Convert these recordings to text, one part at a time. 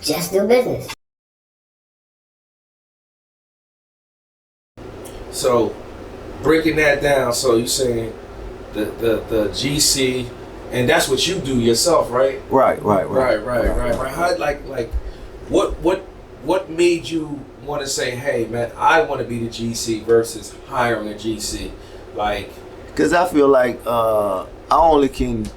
Just do business. So breaking that down, so you're saying the GC, and that's what you do yourself, right? Right. How, like what made you want to say, hey man, I want to be the GC versus hiring a GC? Like, because I feel like I only can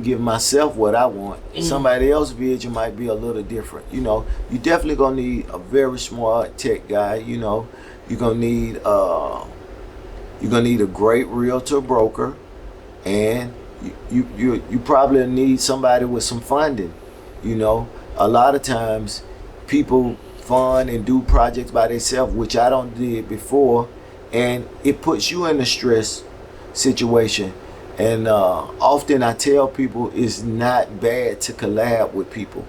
give myself what I want. Somebody else's vision might be a little different. You know, you definitely gonna need a very smart tech guy. You know, you're gonna need a great realtor broker, and you probably need somebody with some funding. You know, a lot of times people fund and do projects by themselves, which I don't did before, and it puts you in a stress situation. And often I tell people it's not bad to collab with people,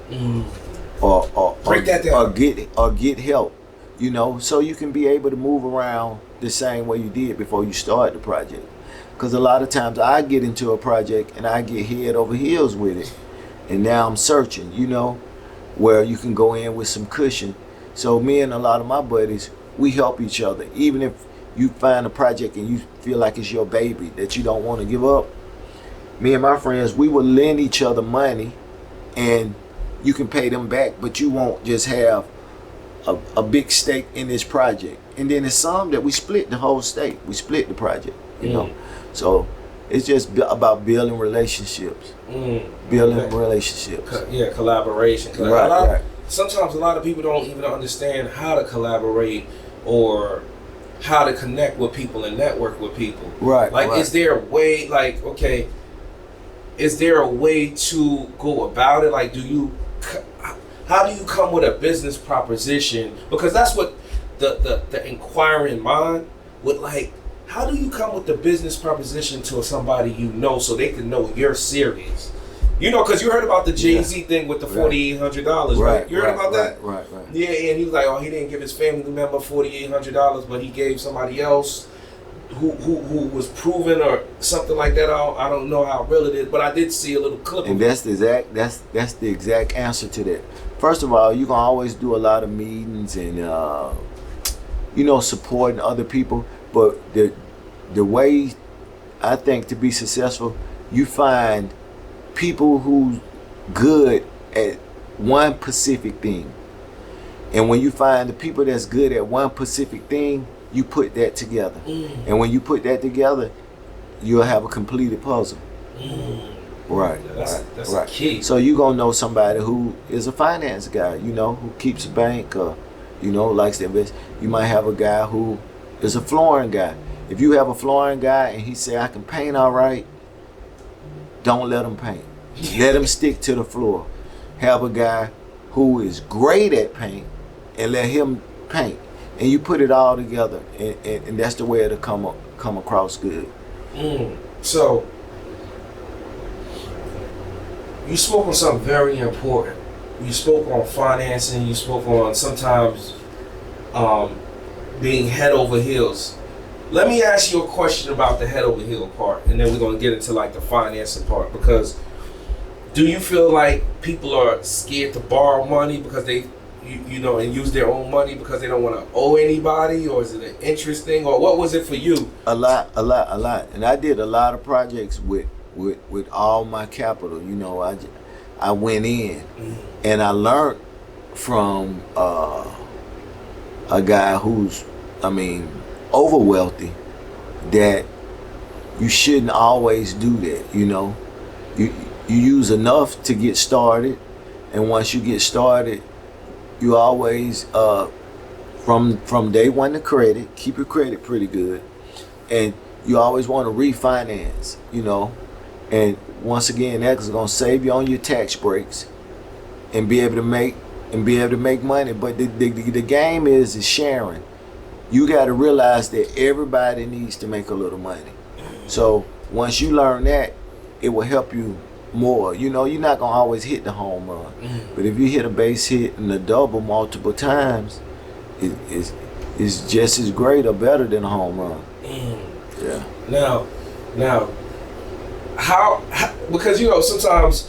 or break that down, or get help. You know, so you can be able to move around the same way you did before you start the project. Because a lot of times I get into a project and I get head over heels with it, and now I'm searching. You know, where you can go in with some cushion. So me and a lot of my buddies, we help each other, even if you find a project and you feel like it's your baby that you don't want to give up. Me and my friends, we will lend each other money, and you can pay them back, but you won't just have a big stake in this project. And then it's some that we split the whole stake. We split the project, you know. So it's just about building relationships. Relationships. Collaboration. Right. Sometimes a lot of people don't even understand how to collaborate or how to connect with people and network with people. Right. Is there a way, is there a way to go about it? Like, how do you come with a business proposition? Because that's what the inquiring mind would like. How do you come with the business proposition to somebody you know so they can know you're serious? You know, because you heard about the Jay-Z thing with the $4,800, right? You heard about that? Right. Yeah, and he was like, oh, he didn't give his family member $4,800, but he gave somebody else who was proven or something like that. I don't know how real it is, but I did see a little clip. And that's the exact answer to that. First of all, you can always do a lot of meetings and supporting other people, but the way I think to be successful, you find people who's good at one specific thing. And when you find the people that's good at one specific thing, you put that together. And when you put that together, you'll have a completed puzzle. Right. That's right. Key. So you're going to know somebody who is a finance guy, who keeps a bank or, likes to invest. You might have a guy who is a flooring guy. If you have a flooring guy and he say, I can paint all right, don't let him paint. Let him stick to the floor. Have a guy who is great at paint and let him paint. And you put it all together, and that's the way it'll come across good. So, you spoke on something very important. You spoke on financing. You spoke on sometimes being head over heels. Let me ask you a question about the head over heel part, and then we're going to get into like the financing part. Because do you feel like people are scared to borrow money because they, and use their own money because they don't want to owe anybody, or is it an interest thing, or what was it for you? A lot. And I did a lot of projects with all my capital. I went in and I learned from a guy who's, over wealthy, that you shouldn't always do that. You use enough to get started, and once you get started, you always from day one to credit, keep your credit pretty good, and you always want to refinance. And once again, that's gonna save you on your tax breaks and be able to make money. But the game is sharing. You got to realize that everybody needs to make a little money. So once you learn that, it will help you more. You're not gonna always hit the home run, but if you hit a base hit and a double multiple times, it's just as great or better than a home run. Yeah. Now, how because sometimes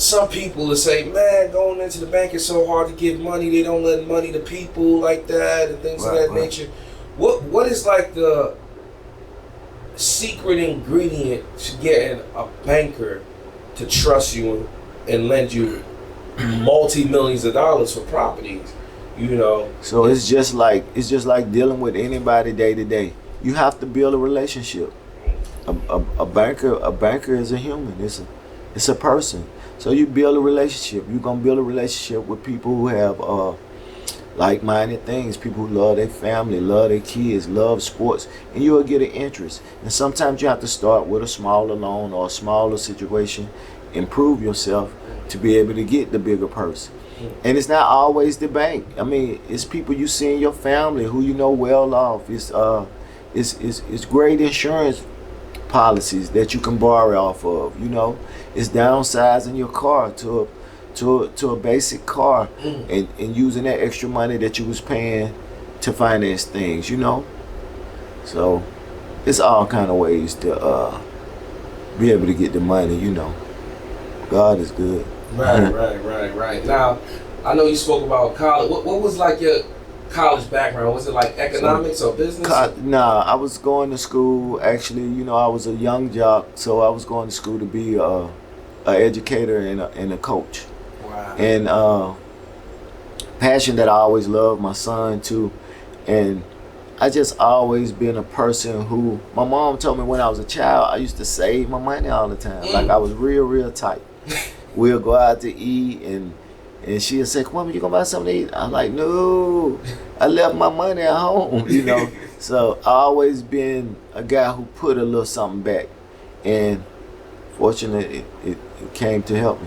some people will say, man, going into the bank is so hard to give money. They don't lend money to people like that and things of that nature. What is like the secret ingredient to getting a banker to trust you and lend you multi-millions of dollars for properties? You know. So it's just like dealing with anybody day to day. You have to build a relationship. A banker is a human. It's a person. So you build a relationship. You're gonna build a relationship with people who have like-minded things. People who love their family, love their kids, love sports, and you'll get an interest. And sometimes you have to start with a smaller loan or a smaller situation, improve yourself to be able to get the bigger purse. And it's not always the bank. I mean, it's people you see in your family who you know well off. It's great insurance policies that you can borrow off of. You know, it's downsizing your car to a basic car and using that extra money that you was paying to finance things. You know, so it's all kind of ways to be able to get the money. You know, God is good. Right. Now, I know you spoke about college. What was like your college background? Was it like economics or business? Nah, I was going to school. Actually, you know, I was a young jock, so I was going to school to be a educator and a coach. Wow. And passion that I always loved my son too, and I just always been a person who my mom told me when I was a child I used to save my money all the time. Like I was real tight. We'll go out to eat and she'll say, "Kwonbie, you gonna buy something to eat?" I'm like, "No, I left my money at home," you know. So I always been a guy who put a little something back, and fortunately it came to help me.